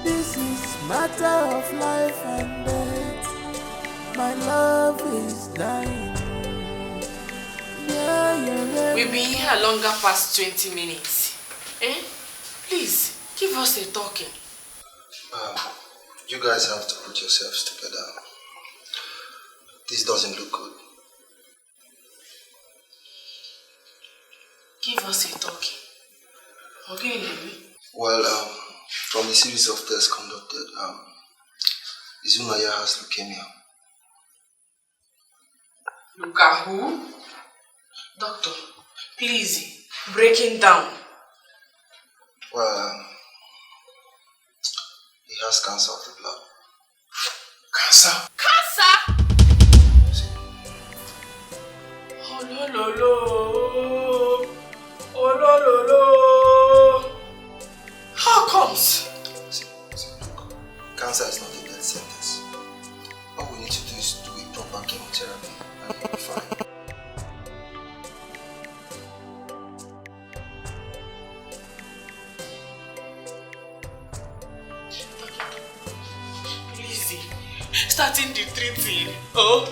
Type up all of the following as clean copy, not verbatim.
This is matter of life and death. My love is dying. We've been here longer past 20 minutes. Please, give us a talking. You guys have to put yourselves together. This doesn't look good. Give us a talking. Okay, well, from the series of tests conducted, Izunaya has leukemia. Look at who? Doctor, please, breaking down. Well, he has cancer of the blood. Cancer? Cancer? Oh, no, no, no. Oh, no, no, no. How comes? See, look, cancer is not a death sentence. All we need to do is do a proper chemotherapy and you'll be fine. Starting the treating. Oh,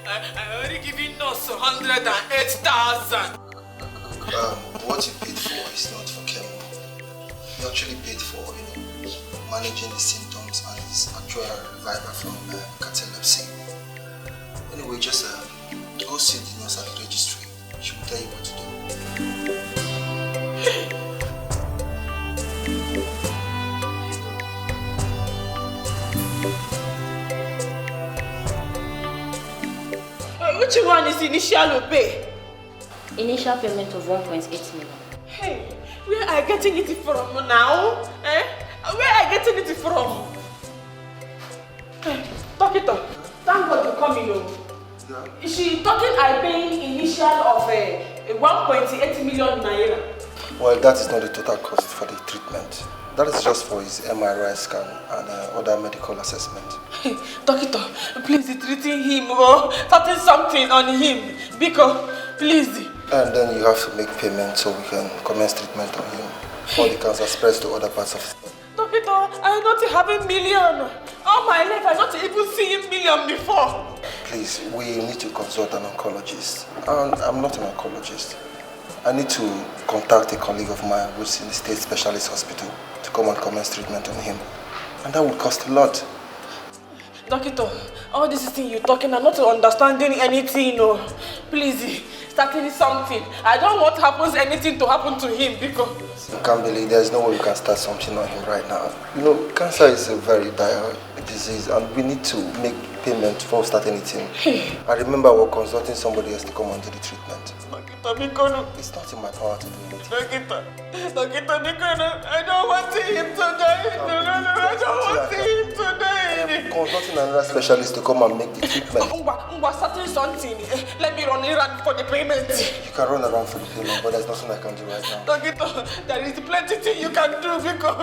I already given us 108,000. What you paid for is not for chemo. You actually paid for, managing the symptoms and his actual revival from catalepsy. Anyway, just go see the nurse at the registry. She will tell you what to do. Which one is initial pay? Initial payment of 1.8 million. Hey, where are you getting it from now? Where are you getting it from? Hey, Doctor, thank God you're coming home. Yeah. Is she talking I paying initial of 1.8 million naira? Well, that is not the total cost for the treatment. That is just for his MRI scan and other medical assessment. Hey, Doctor, please treating him or starting something on him. Because, please. And then you have to make payment so we can commence treatment on him. Or the cancer spreads to other parts of his body. Doctor, I'm not having million. All my life, I'm not even seeing million before. Please, we need to consult an oncologist. And I'm not an oncologist. I need to contact a colleague of mine who's in the state specialist hospital to come and commence treatment on him. And that would cost a lot. Doctor, all this thing you're talking, I'm not understanding anything. No. Please, starting something. I don't want anything to happen to him because... You can't believe there's no way we can start something on him right now. Cancer is a very dire disease and we need to make payment before we start anything. I remember we're consulting somebody else to come and do the treatment. It's not in my power to do anything. Doctor, I don't want him to die. I don't want him to die. I'm consulting another specialist to come and make the treatment. Starting something. Let me run around for the payment. You can run around for the payment, but there's nothing I can do right now. Doctor, there is plenty thing you can do because.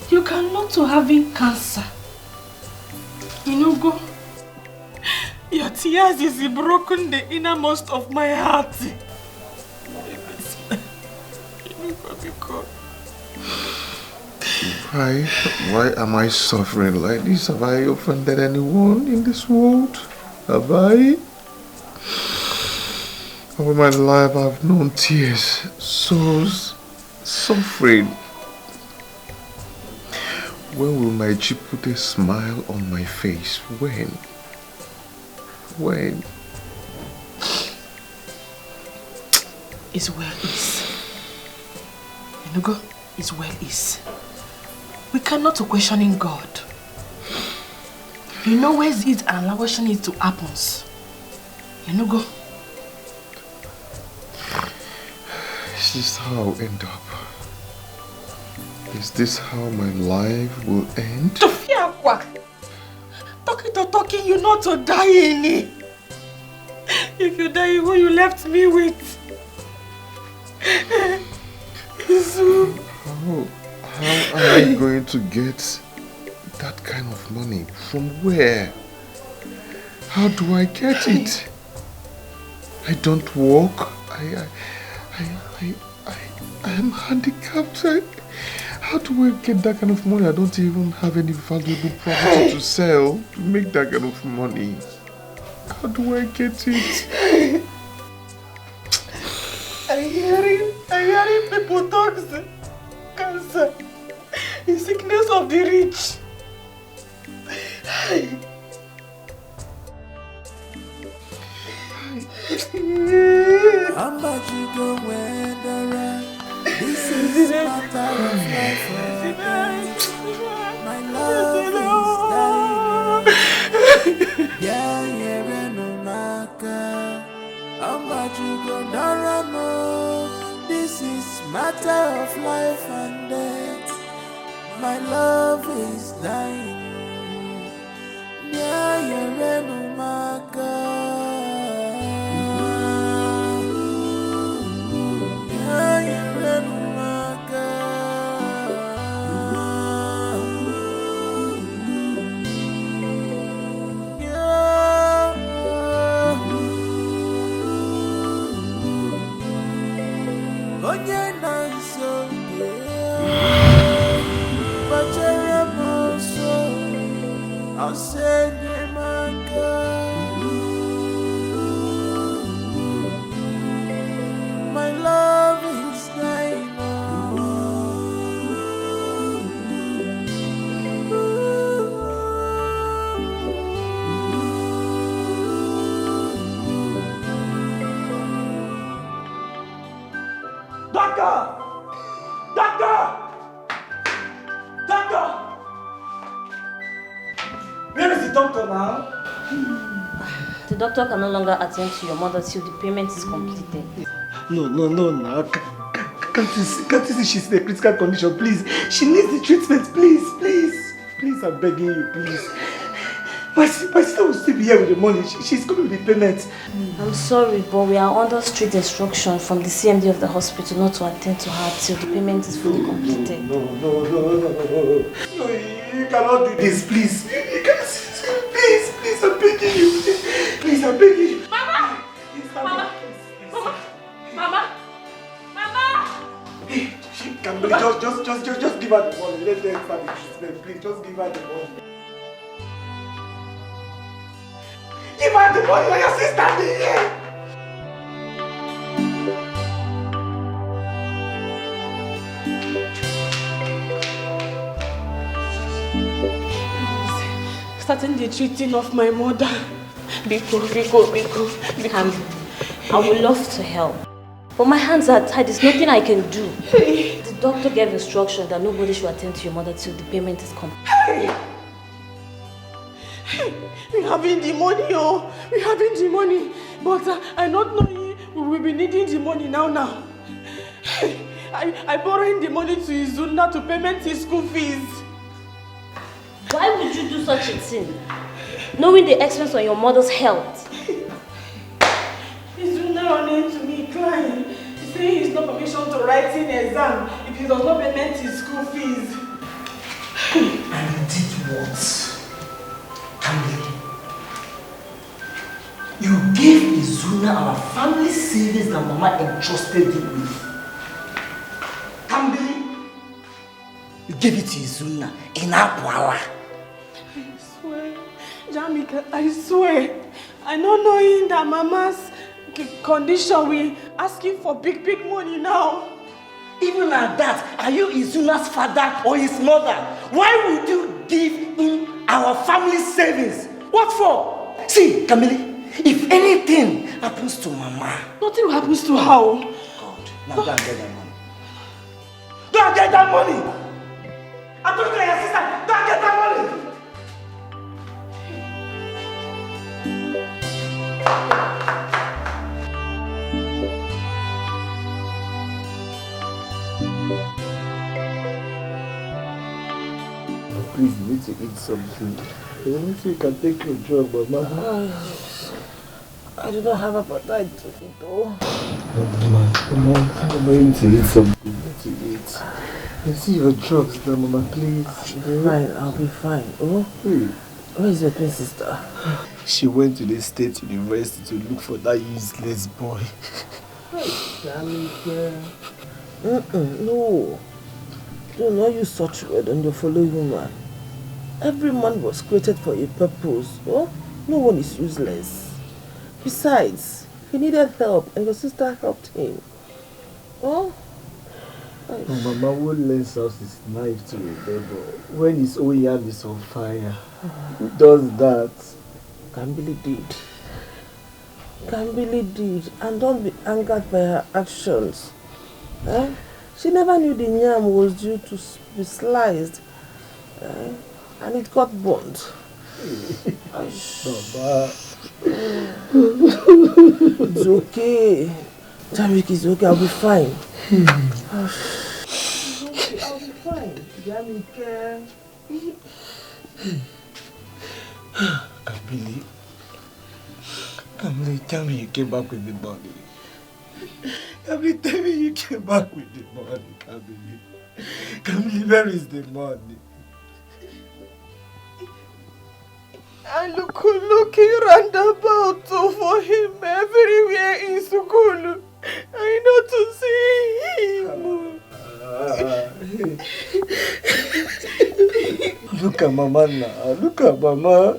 You cannot to having cancer. Go. Your tears is broken the innermost of my heart. Why am I suffering like this? Have I offended anyone in this world? Have I? All my life I've known tears, sorrows, suffering. When will my G put a smile on my face? When? It's well is. It's well is. We cannot questioning God. Where is it and allowing it to happen? Go. Is this how I'll end up? Is this how my life will end? Talking, you not to die in it. If you die, who you left me with? How am I going to get that kind of money? From where? How do I get it? I don't walk. I am handicapped. How do I get that kind of money? I don't even have any valuable property to sell to make that kind of money. How do I get it? I'm hearing people talk cancer is sickness of the rich. How much you go when the run? This is matter of life or death. My love is dying. Yeah, no matter. How much you go Daramo? This is matter of life and death. My love is dying. Yeah, no matter. I'll send you my girl. My love is dying. Doctor! Doctor! Doctor! Where is the doctor now? The doctor can no longer attend to your mother till the payment is completed. No. Can't you see she's in a critical condition? Please, she needs the treatment. Please, I'm begging you, please. My sister will still be here with the money. She's coming with the payment. I'm sorry, but we are under strict instruction from the CMD of the hospital not to attend to her till the payment is fully completed. No, you cannot do this, please. You cannot. Please, I'm begging you. Please, I'm begging you. Mama! Hey, she can just give her the money. Let them start the treatment. Please, just give her the money. Give her the money, your sister here. Starting the treating of my mother. Biko. I would love to help, but my hands are tied. There's nothing I can do. The doctor gave instruction that nobody should attend to your mother till the payment is complete. We having the money, we having the money, but I not know we will be needing the money now. I borrowing the money to Izuna to payment his school fees. Why would you do such a thing, knowing the expense on your mother's health? Izuna running to me crying, saying he's no permission to write in exam if he does not payment his school fees. And you did what? You gave Izuna our family savings that Mama entrusted you with. Tambili, you gave it to Izuna in Apuala. I swear, Jamika, I swear, I not knowing that Mama's condition, we asking for big money now. Even at that, are you Izuna's father or his mother? Why would you give him our family savings? What for? See, Kamili, if anything happens to Mama... Nothing happens to her. God, now go and get that money. Go and get that money! I told you your sister, go and get that money! Please, you need to eat something. You need to can take your drug, but Mama... I do not have appetite to eat though. Mama, you need to eat something. You need to eat. You see your drugs now, Mama, please. I'll be fine. Oh? Hey. Where is your twin sister? She went to the state university to look for that useless boy. No. Do not use such word on your fellow human. Every man was created for a purpose. Oh? No one is useless. Besides, he needed help and your sister helped him. Oh? Mama won't lend us his knife to a devil when his own yam is on fire. Who does that? Kambili did. Kambili did. And don't be angered by her actions. Eh? She never knew the yam was due to be sliced. And it got burnt. Baba. It's okay. Jamik is okay. I'll be fine. I'll be fine. Jamik. Kamili, tell me you came back with the money. Kamili, tell me you came back with the money, Kamili. Kamili, where is the money? And looking roundabout for him everywhere in school. I know to see him. Look at Mama now. Look at Mama.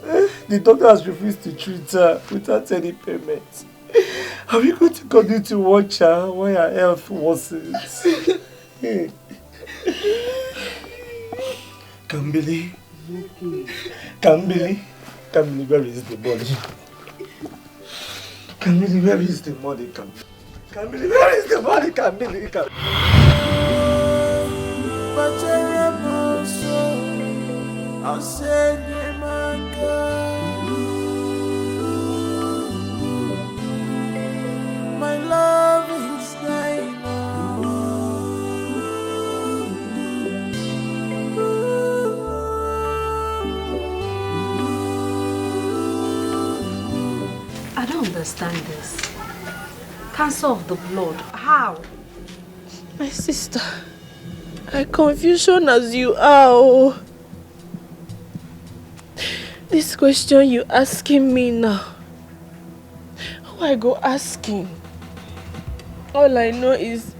The doctor has refused to treat her without any payment. Are we going to continue to watch her when her health worsens? Kambili. Kamili, where is the money? Kamili, where is the money? Kamili, where is the money? Kamili. I'll send you my girl. My love is dying I don't understand this. Cancer of the blood. How? My sister, I confusion as you are. Oh. This question you asking me now, who I go asking? All I know is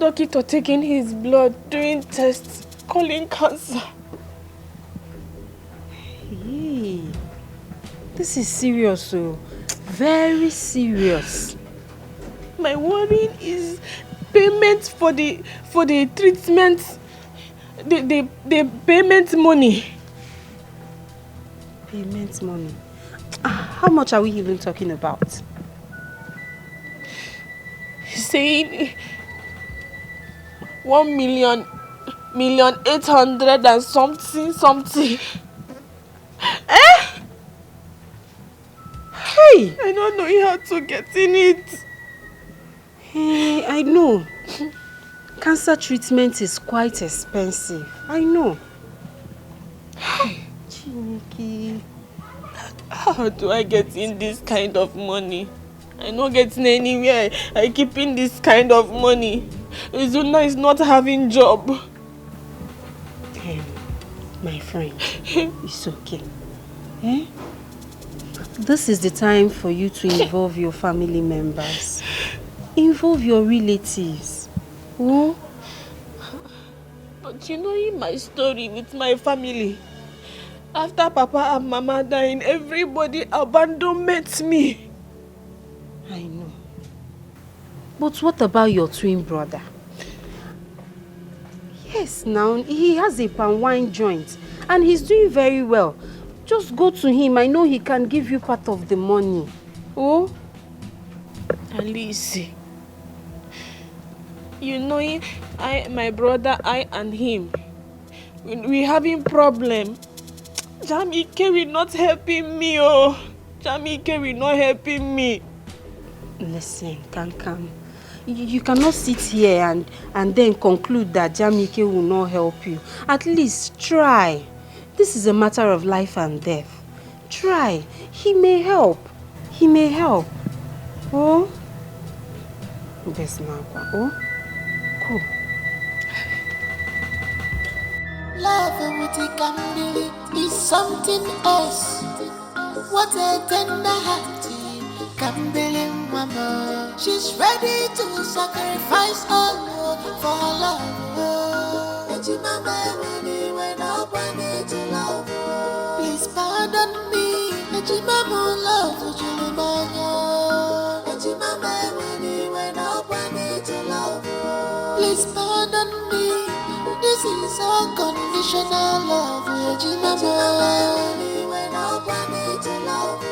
doctor taking his blood, doing tests, calling cancer. Hey, this is serious, so very serious. My worry is payment for the treatment, the payment money. Payment money. How much are we even talking about? He's saying 1,800,000 and something. Eh? Hey! I don't know how to get in it. Hey, I know. Cancer treatment is quite expensive. I know. Chineke. How do I get in this kind of money? I'm not getting anywhere. I keep in this kind of money. Izuna is not having job. My friend, it's okay. Eh? This is the time for you to involve your family members. Involve your relatives. Oh? But you know in my story with my family, after Papa and Mama dying, everybody abandoned me. I know. But what about your twin brother? Yes, now he has a palm wine joint and he's doing very well. Just go to him. I know he can give you part of the money. Oh? Alice, you know, my brother, I and him, we having problem. Jamike will not helping me, oh. Jamike will not helping me. Listen, Kankam. You cannot sit here and then conclude that Jamike will not help you. At least try. This is a matter of life and death. Try. He may help. He may help. Oh? Best Magwa. Oh? Cool. love with the Kambili. is something else. What a tender heart. Can't believe mama. She's ready to sacrifice all for her love. Eji mama money when I want to love. Please pardon me. Eji mama love to Julimanya. Eji mama money when I want to love. Please pardon me. This is unconditional love. Eji mama money when I want to love.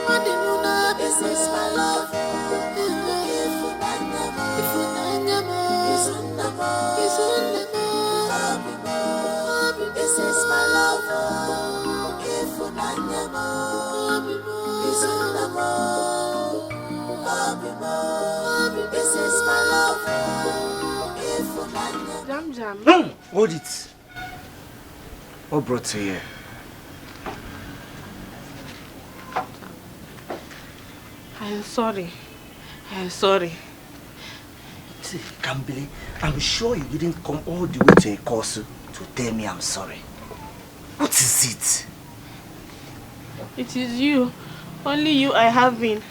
This is my love. This is my love. This is my love. Jam Jam. Hold it. What brought you here? I'm sorry. I'm sorry. See, Kambili, I'm sure you didn't come all the way to a course to tell me I'm sorry. What is it? It is you. Only you I have been.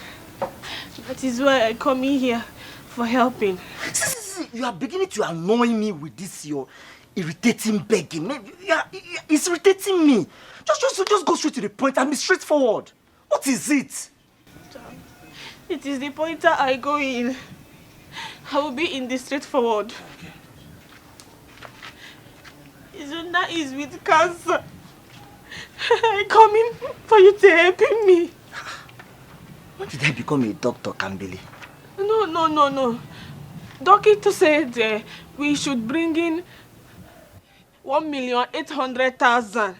That is why I come in here for helping. See, you are beginning to annoy me with this your irritating begging. It's irritating me. Just go straight to the point and be straightforward. What is it? It is the pointer I go in. I will be in the straightforward. Okay. Izunda is with cancer. I come in for you to help me. When did I become a doctor, Kambili? No. Doctor said we should bring in 1,800,000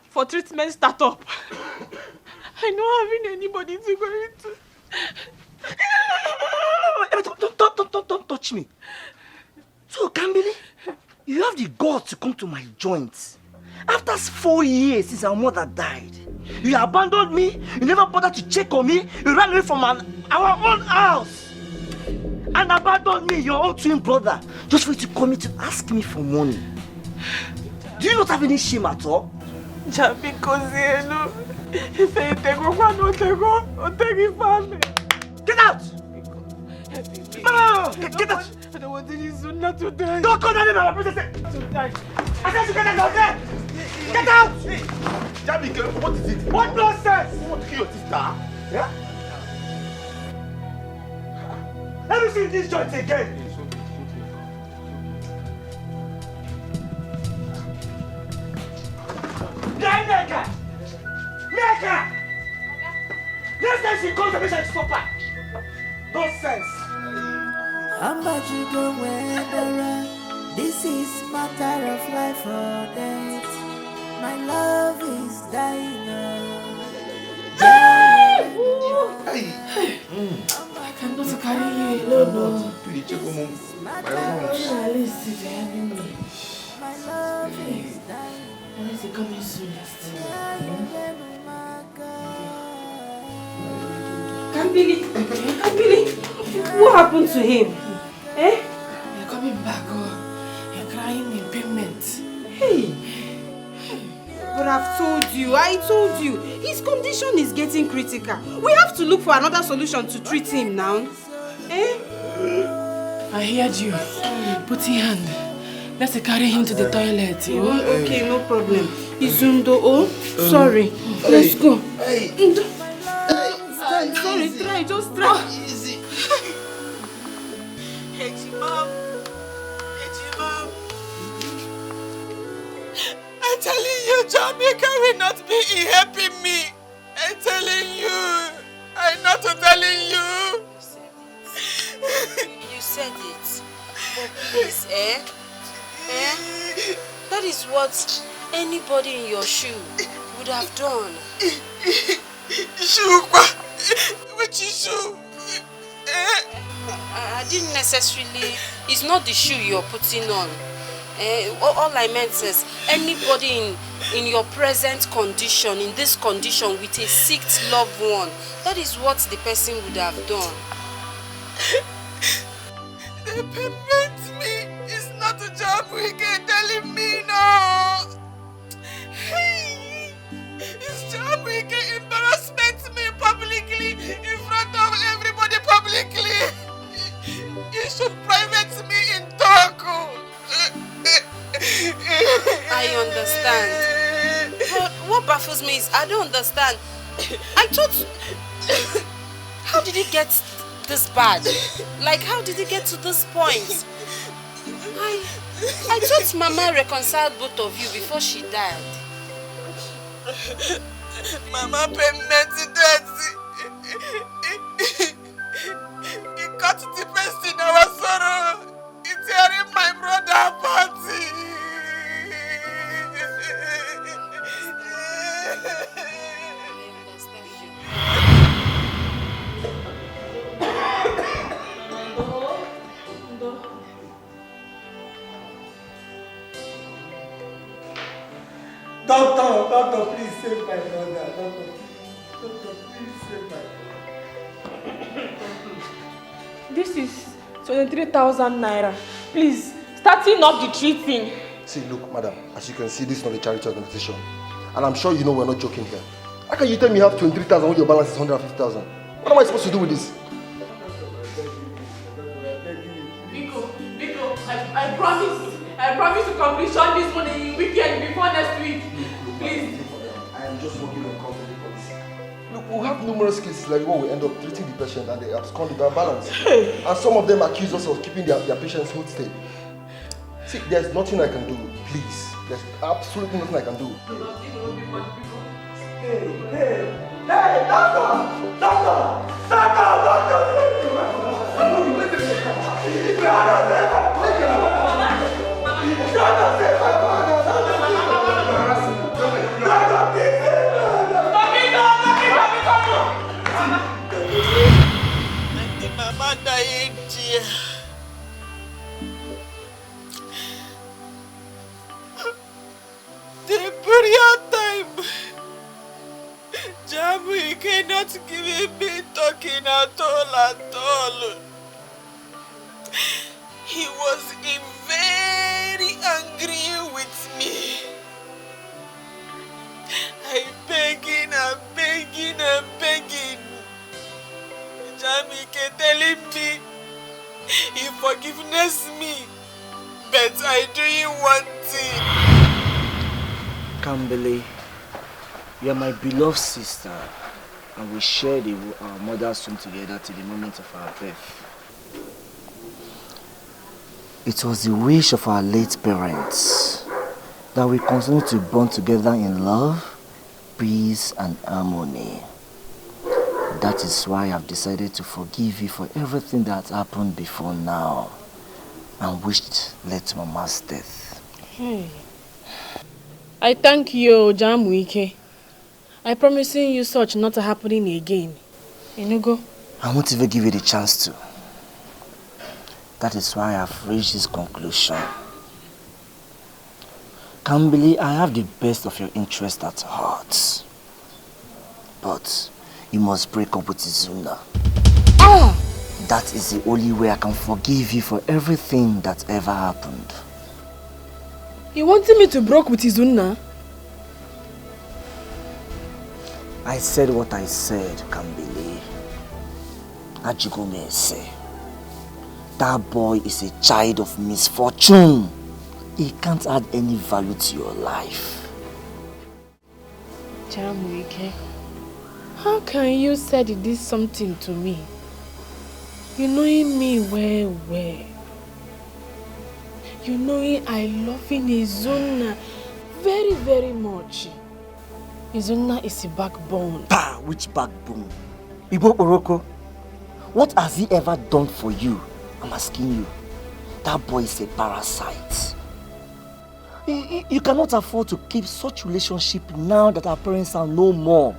for treatment startup. I don't have anybody to go into. Don't touch me. So, Kambili, you have the guts to come to my joints. After 4 years since our mother died, you abandoned me, you never bothered to check on me, you ran away from our own house. And abandoned me, your own twin brother, just for you to come here to ask me for money. Do you not have any shame at all? Because if I take Get out! No! Get out! I don't want any Zuna to die. Don't call that name, my princess! To die. I said you get out of there! Get out! Jamike, what is it? What nonsense! You want to kill your sister? Yeah? Let me see this joint again! Neka! Next time she comes to me, she'll stop her! Nonsense! I'm about to go where this is matter of life or death. My love is dying. I cannot carry you alone. At least it's helping me. My love is dying. At least it's coming soonest. Kambili, what happened to him? Eh? You're coming back, you're crying in payment. Hey! But I told you, his condition is getting critical. We have to look for another solution to treat him now. Eh? I heard you. Put your hand. Let's carry him to the toilet. Okay, no problem. Izundo, sorry. Let's go. Sorry, just try. Easy. Ejimam. I'm telling you, Jamaica will not be helping me. I'm telling you. I'm not telling you. You said it. But please, that is what anybody in your shoe would have done. Shoe? Which shoe? I didn't necessarily. It's not the shoe you're putting on. All I meant is anybody in your present condition, in this condition with a sick loved one, that is what the person would have done. They permit me. It's not a job we get telling me no. Hey. understand. I thought... How did it get this bad? Like, how did it get to this point? I thought Mama reconciled both of you before she died. Mama pregnant it got the best in our sorrow. It's tearing my brother apart. Doctor, please save my brother. Doctor, please save my brother. This is 23,000 naira. Please, starting up the treating. See, look, madam, as you can see, this is not a charity organization. And I'm sure you know we're not joking here. How can you tell me you have 23,000 when your balance is 150,000? What am I supposed to do with this? Biko, I promise to completion this money weekend before next week. Please. I am just working on company policy. Look, we have numerous cases like what we end up treating the patient and they abscond with our balance. And some of them accuse us of keeping their patients hold stay. See, there's nothing I can do, please. There's absolutely nothing I can do. Hey, doctor! Mama dying, dear. The burial time. Jamu, you cannot give me talking at all. He was very angry with me. I'm begging. Jamike telling me he forgiveness me, but I doing one thing. Kambele, you are my beloved sister, and we shared our mother's womb together to the moment of our birth. It was the wish of our late parents that we continue to bond together in love, peace, and harmony. That is why I've decided to forgive you for everything that happened before now and wished late Mama's death. Hey. I thank you, Jamwike. I promising you such not happening again. Inugo? I won't even give you the chance to. That is why I've reached this conclusion. Kambili, I have the best of your interest at heart. But you must break up with Izuna. That is the only way I can forgive you for everything that ever happened. You wanted me to break with Izuna? I said what I said, Kambili. Ajigome say. That boy is a child of misfortune. He can't add any value to your life. Jamwike, how can you say this something to me? You knowing me well. You knowing I love Izuna very, very much. Izuna is a backbone. Bah, which backbone? Ibo Oroko, what has he ever done for you? I'm asking you. That boy is a parasite. You cannot afford to keep such relationship now that our parents are no more.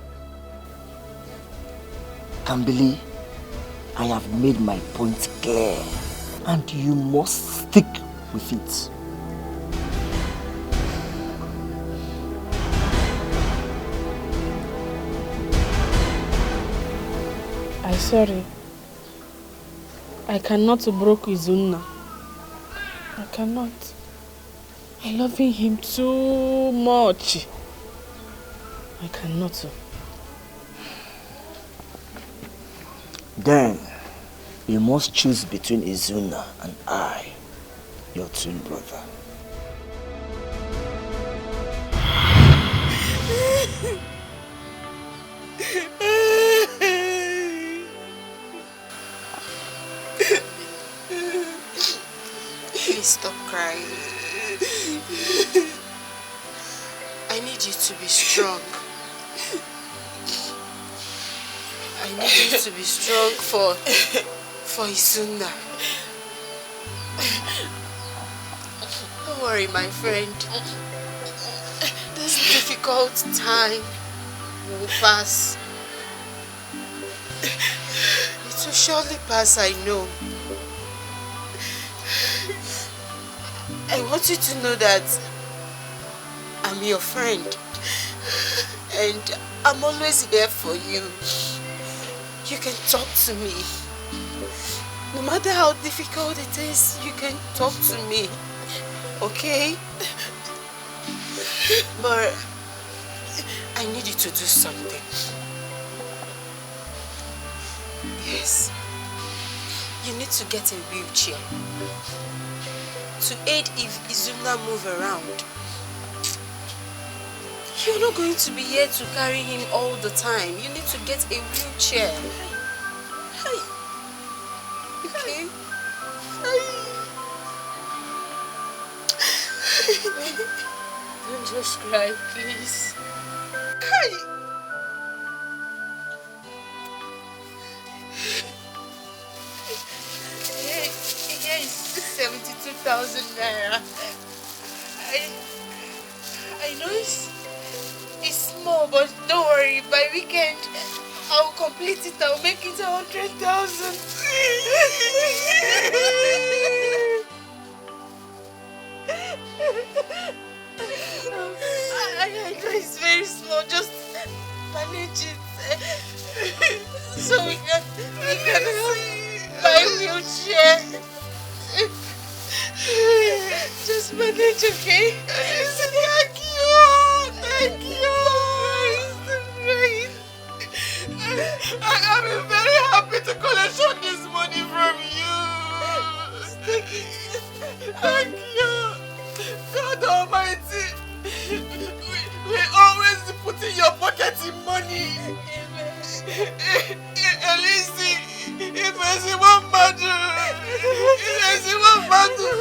Kambili, I have made my point clear and you must stick with it. I'm sorry. I cannot break Izuna. I cannot. I love him too much. I cannot. Then, you must choose between Izuna and I, your twin brother. Please stop crying. I need you to be strong. I need you to be strong for Isunda. Don't worry, my friend. This difficult time will pass. It will surely pass, I know. I want you to know that I'm your friend. And I'm always here for you. You can talk to me. No matter how difficult it is, you can talk to me. Okay? But I need you to do something. Yes. You need to get a wheelchair to aid if Izuna move around. You're not going to be here to carry him all the time. You need to get a wheelchair. Hey. Okay? Don't just cry, please. Hey. Here is 72,000 naira. I know it's small, but don't worry. By weekend, I'll complete it. I'll make it 100,000. I know it's very small. Just manage it, so we can buy a wheelchair. Just manage, okay? Thank you! Thank you! I'm very happy to collect this money from you. Thank you. God Almighty. We always put in your pocket in money. Elise, if I one matter, if I one matter.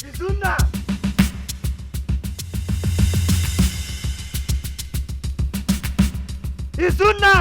Izuna! Izuna!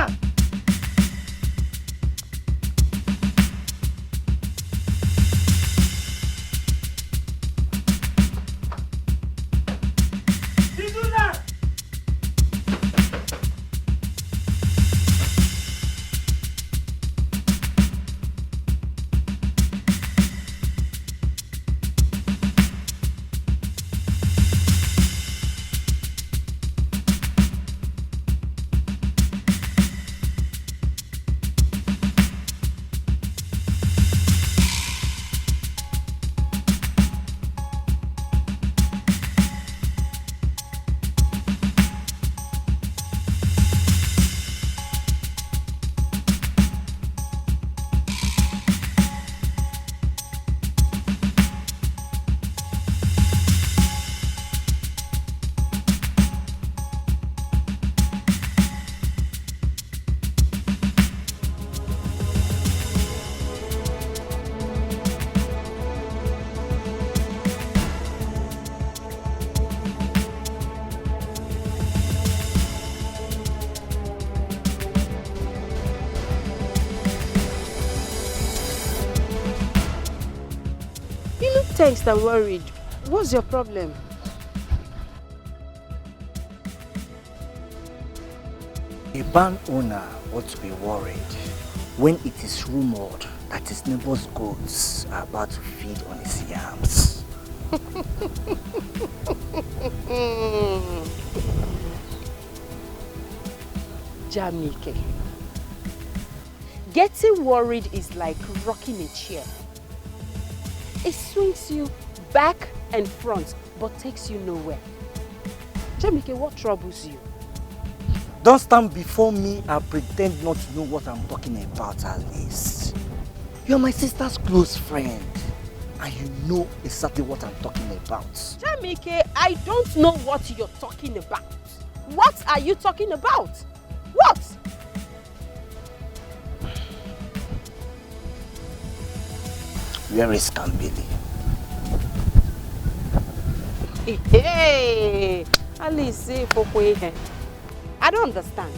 Tensed and worried. What's your problem? A barn owner ought to be worried when it is rumored that his neighbor's goats are about to feed on his yams. Jamike, getting worried is like rocking a chair. It swings you back and front, but takes you nowhere. Jamike, what troubles you? Don't stand before me and pretend not to know what I'm talking about, Alice. You're my sister's close friend. And you know exactly what I'm talking about. Jamike, I don't know what you're talking about. What are you talking about? What? Where is Kambili? Hey, Alice, I don't understand.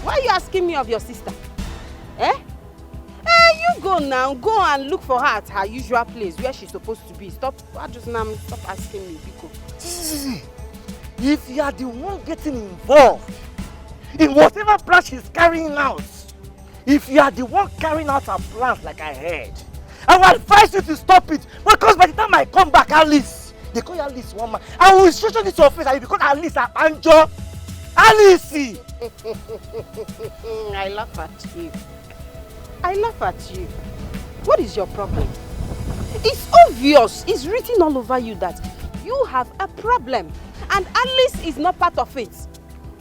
Why are you asking me of your sister? Eh? You go now. Go and look for her at her usual place where she's supposed to be. Stop asking me, Biko. If you are the one getting involved in whatever plan she's carrying out, if you are the one carrying out her plans like I heard, I will advise you to stop it, because by the time I come back, Alice, they call you Alice one man, I will instruction it to your face and you become Alice Anjo. Alice! I laugh at you. I laugh at you. What is your problem? It's obvious, it's written all over you that you have a problem and Alice is not part of it.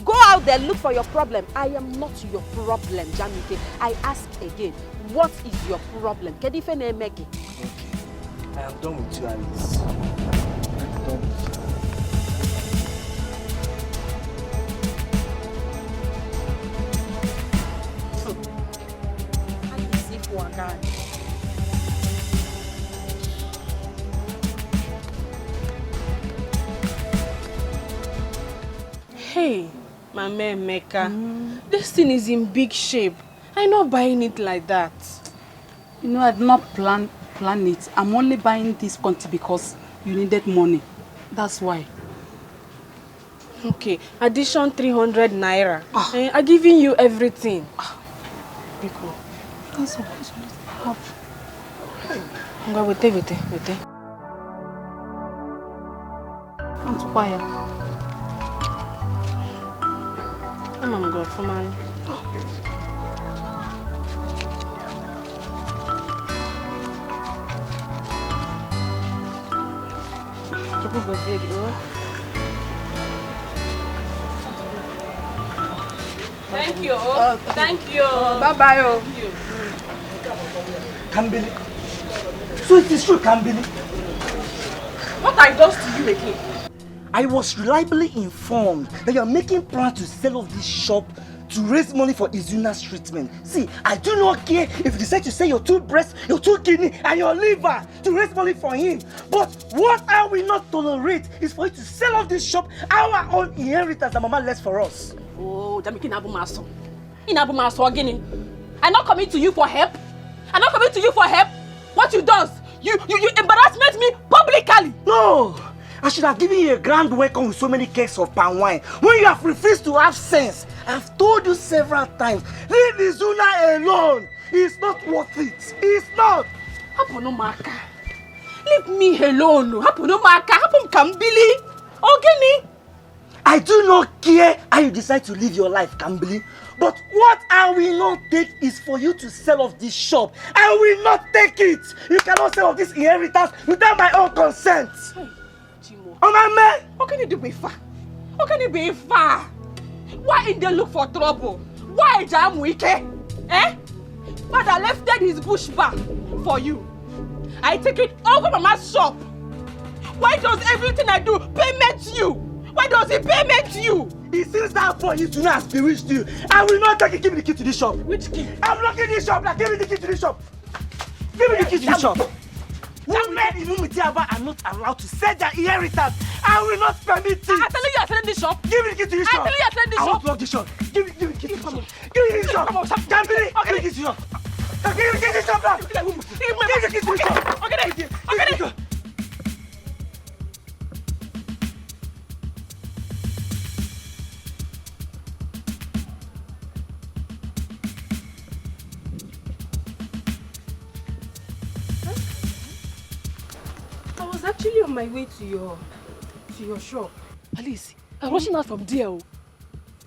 Go out there, look for your problem. I am not your problem, Jamike. I ask again, what is your problem? Okay, I am done with you, Alice. I'm done with you. Hey, Mama Emeka, this thing is in big shape. I'm not buying it like that. You know, I did not plan it. I'm only buying this quantity because you needed money. That's why. Okay, addition 300 naira. I'm giving you everything. Biko. That's all. Nga wete. I'm quiet. I'm going for man. Thank you. Thank you. Bye-bye. Kambili. So it is true, Kambili. What I does to you again? I was reliably informed that you are making plans to sell off this shop to raise money for Izuna's treatment. See, I do not care if you decide to sell your 2 breasts, your 2 kidneys, and your liver to raise money for him. But what I will not tolerate is for you to sell off this shop, our own inheritance that Mama left for us. Oh, Jamike Inabumaso. Inabumaso again. I'm not coming to you for help. I'm not coming to you for help. What you does? You embarrassment me publicly. No! I should have given you a grand welcome with so many cakes of palm wine. When you have refused to have sense, I've told you several times, leave Izuna alone. It's not worth it. It's not. Haponomaka. Leave me alone. Haponomaka. Hapon Kambili. Ogini. I do not care how you decide to live your life, Kambili. But what I will not take is for you to sell off this shop. I will not take it. You cannot sell off this inheritance without my own consent. Oh my man! How can you do me far? How can you be far? Why in they look for trouble? Why jam wicked? Eh? Father left his bush bar for you. I take it over Mama's shop. Why does everything I do payment you? Why does he payment you? It seems that for you to not have bewitched you. I will not take it. Give me the key to this shop. Which key? I'm locking this shop. Now give me the key to this shop. Give me the key to this shop. Women in Umitiaba are not allowed to sell their inheritance. I will not permit it. I tell you, you're selling this shop. Give me the key to this shop. I tell you, you're selling this shop. I want to lock this shop. Give me the key to this shop. Give me this shop. Gambili. Give me the key to this shop. Give me the key to this shop. Give me the key to this shop. Okay. I was actually on my way to your shop. Alice, I'm rushing out from there.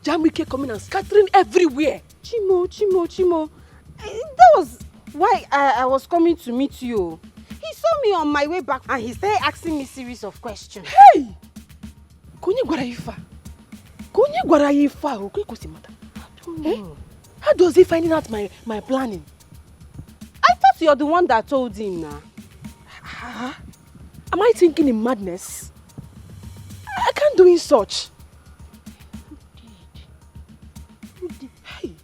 Jamike coming and scattering everywhere. Chimo. That was why I was coming to meet you. He saw me on my way back and he started asking me a series of questions. Hey! Konye gwara yifa. How does he finding out my planning? I thought you're the one that told him now. Am I thinking in madness? I can't do in such. Who did? Hey.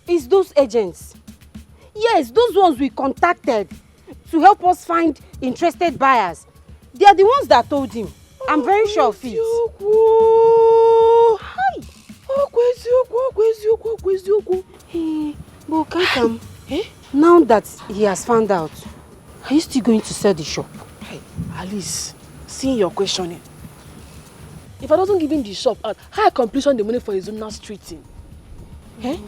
It's those agents. Yes, those ones we contacted to help us find interested buyers. They are the ones that told him. I'm very sure of it. Hey, but Kankam, now that he has found out, are you still going to sell the shop? Hey, Alice, seeing your questioning. If I don't give him the shop out, how I completion the money for his own streeting? I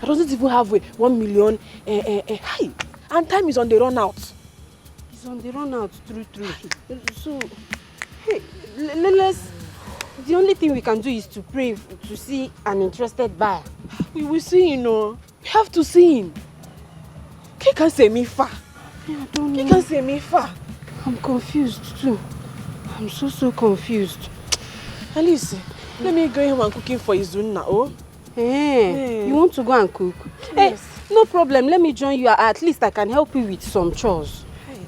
don't even have 1 million. Hi, and time is on the run out. It's on the run out, true. So, hey, let's. The only thing we can do is to pray to see an interested buyer. We will see, you know. We have to see him. He can't say me far. I don't know. He can't say me far. I'm confused too. I'm so confused. Alice, let me go home and cooking for Izunna, oh? Hey, you want to go and cook? Yes. Hey, no problem. Let me join you. At least I can help you with some chores. Hey.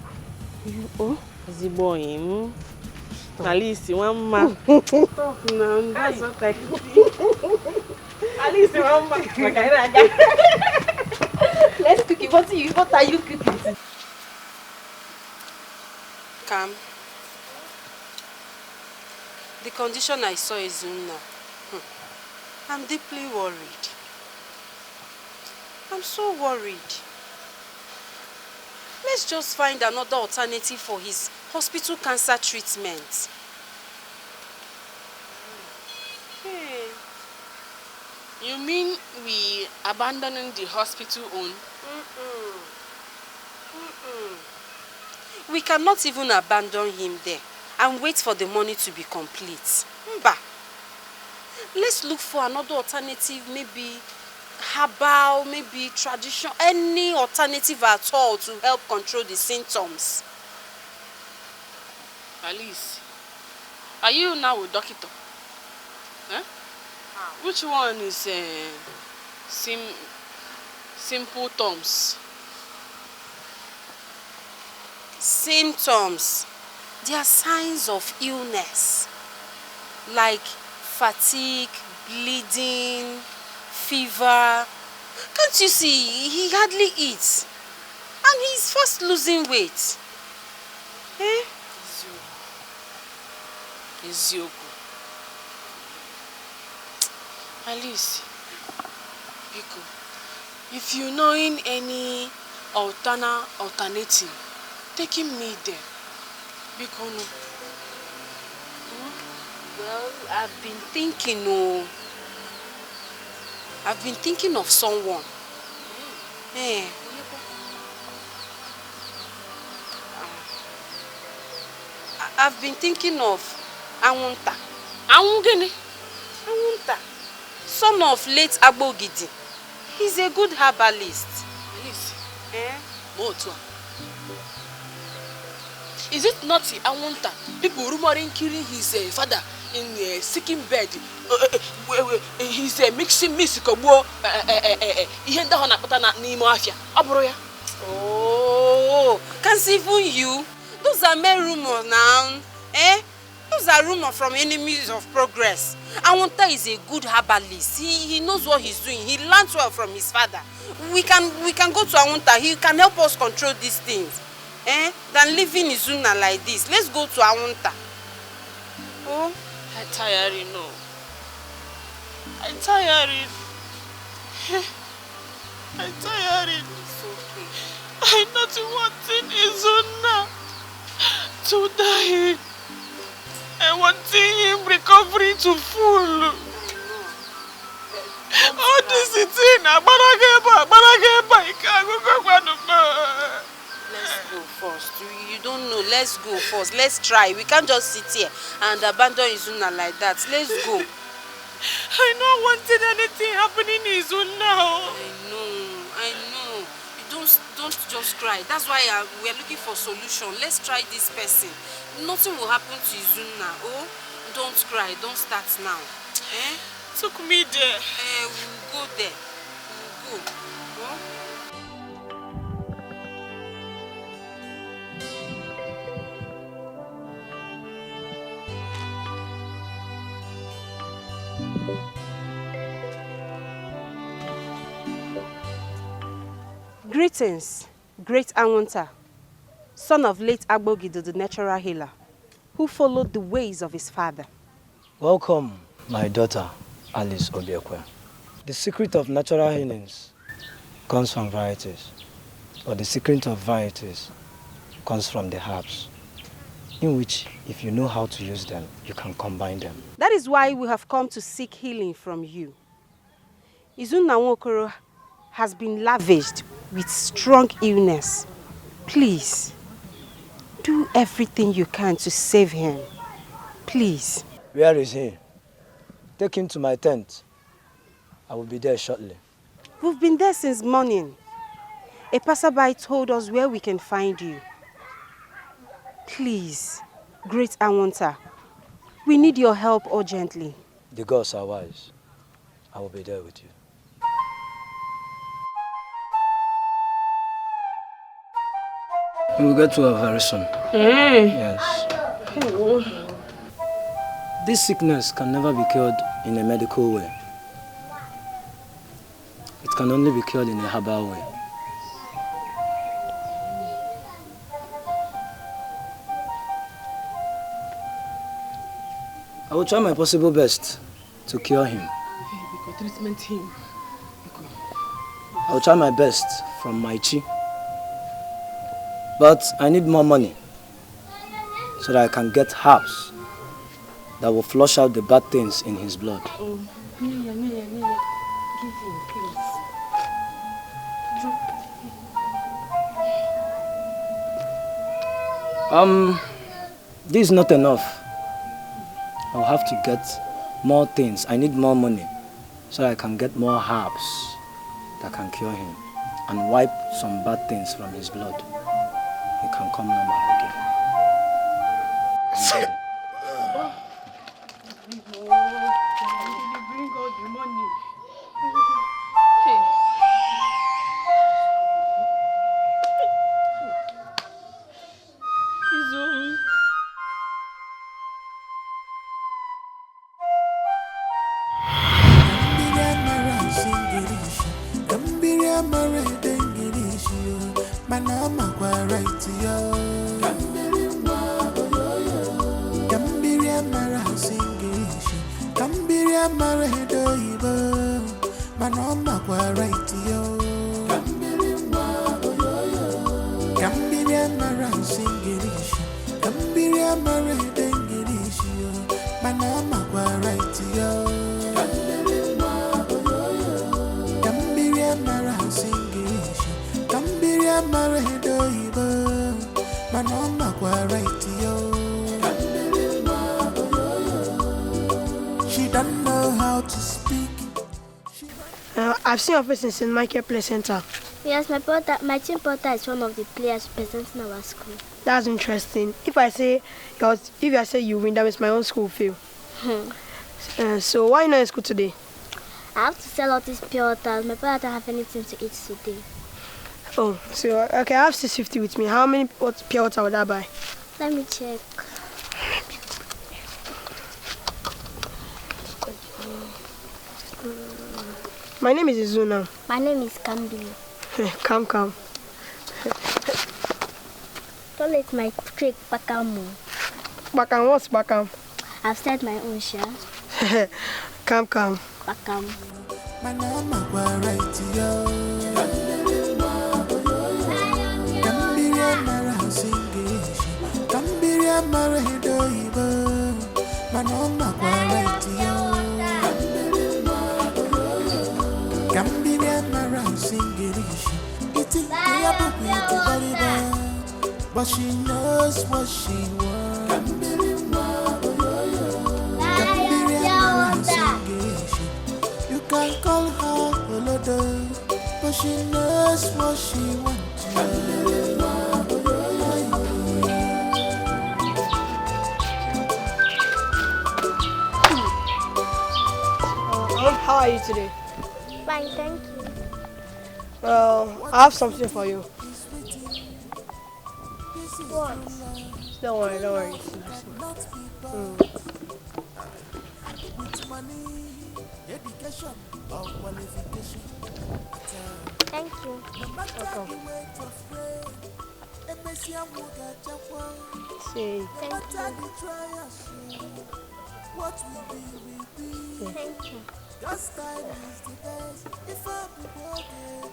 You, oh? The boy, Alice, one man. Stop now. That's what I do. Alice, one man. Let's cook it. What are you cooking? Come. The condition I saw is Zuna. I'm deeply worried. I'm so worried. Let's just find another alternative for his hospital cancer treatment. Hey. You mean we abandoning the hospital own? We cannot even abandon him there and wait for the money to be complete. Mba. Let's look for another alternative, maybe herbal, maybe traditional, any alternative at all to help control the symptoms. Alice, are you now with doctor? Huh? Which one is simple terms? Symptoms. They are signs of illness, like fatigue, bleeding, fever. Can't you see? He hardly eats. And he's fast losing weight. Eh? Ezioku. Alice, Biko, if you knowing any alternative, taking me there. Biko, no. Well, I've been thinking of someone. Hey. I've been thinking of Awunta. Awungene? Awunta. Son of late Agbogidi. He's a good herbalist. Alice. Motua. Is it not Awunta? People rumoring killing his father in a sick bed. He's mixing Misikobo. Oh, can't even you? Those are mere rumors now. Those are rumors from enemies of progress. Awunta is a good herbalist. He knows what he's doing. He learned well from his father. We can go to Awunta. He can help us control these things. Than living in Izuna like this. Let's go to Awunta. Oh, I'm tired, no. I'm tired. I'm tired. It's okay. I'm not wanting Izuna to die. I want him recovery to full. Oh, this is it. Let's go first. You don't know. Let's go first. Let's try. We can't just sit here and abandon Izuna like that. Let's go. I don't want anything happening in Izuna. I know. You don't just cry. That's why we are looking for solution. Let's try this person. Nothing will happen to Izuna. Oh, don't cry. Don't start now. Took me there. We'll go there. We'll go. Oh? Greetings, great Anwanta, son of late Agbogido, the natural healer, who followed the ways of his father. Welcome, my daughter, Alice Obiekwe. The secret of natural healings comes from varieties, but the secret of varieties comes from the herbs, in which, if you know how to use them, you can combine them. That is why we have come to seek healing from you. Izun Nwokoro has been lavished with strong illness. Please, do everything you can to save him. Please. Where is he? Take him to my tent. I will be there shortly. We've been there since morning. A passerby told us where we can find you. Please, great Anwanta, we need your help urgently. The gods are wise. I will be there with you. We will get to her very soon. Yes. This sickness can never be cured in a medical way. It can only be cured in a herbal way. I will try my possible best to cure him. Treatment him. I will try my best from my chi. But I need more money so that I can get herbs that will flush out the bad things in his blood. Oh, Mia, give him, please. This is not enough. I'll have to get more things. I need more money so I can get more herbs that can cure him and wipe some bad things from his blood. He can come normal again. Bring all the money. I've seen your face in St. Michael Play Center. Yes, my team porter is one of the players representing our school. That's interesting. If I say you win, that means my own school fail. So why not in school today? I have to sell all these pure waters. My brother don't have anything to eat today. Oh, so okay, I have 650 with me. How many pure water would I buy? Let me check. My name is Izuna. My name is Kambi. Come. Don't let my trick Bakamu. Bakam, what's Bakam? I've said my own share. Come. Bakam. But she knows what she wants. You can call her Olodo, but she knows what she wants. How are you today? Fine, thank you. Well, I have something for you. What? Don't worry. education or qualification. Thank you. Welcome. Thank Say, you. What will be. Thank you. God's time is the best. If I'm broken,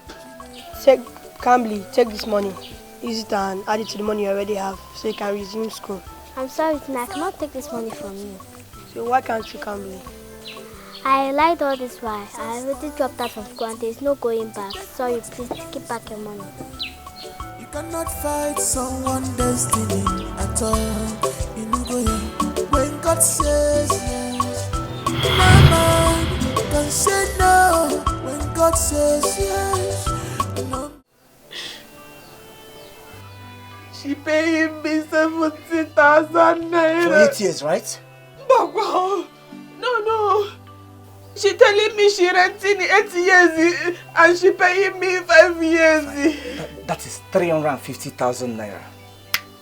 take calmly, take this money. Use it and add it to the money you already have so you can resume school. I'm sorry, Tina, I cannot take this money from you. So why can't you calmly? I lied all this while. I already dropped out from school and there's no going back. Sorry, please keep back your money. you cannot fight someone's destiny at all. You know, when God says yes, no man can say no. When God says yes, no. She paying me 70,000 naira. For 8 years, right? Baba, no. She telling me she renting 8 years and she paying me 5 years. That is 350,000 naira.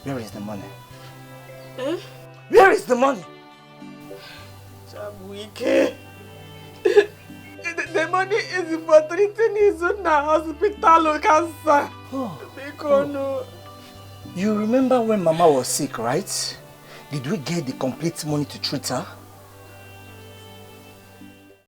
Where is the money? Eh? Where is the money? Jamwike. The money is for treating his own hospital cancer. Oh. You remember when Mama was sick, right? Did we get the complete money to treat her?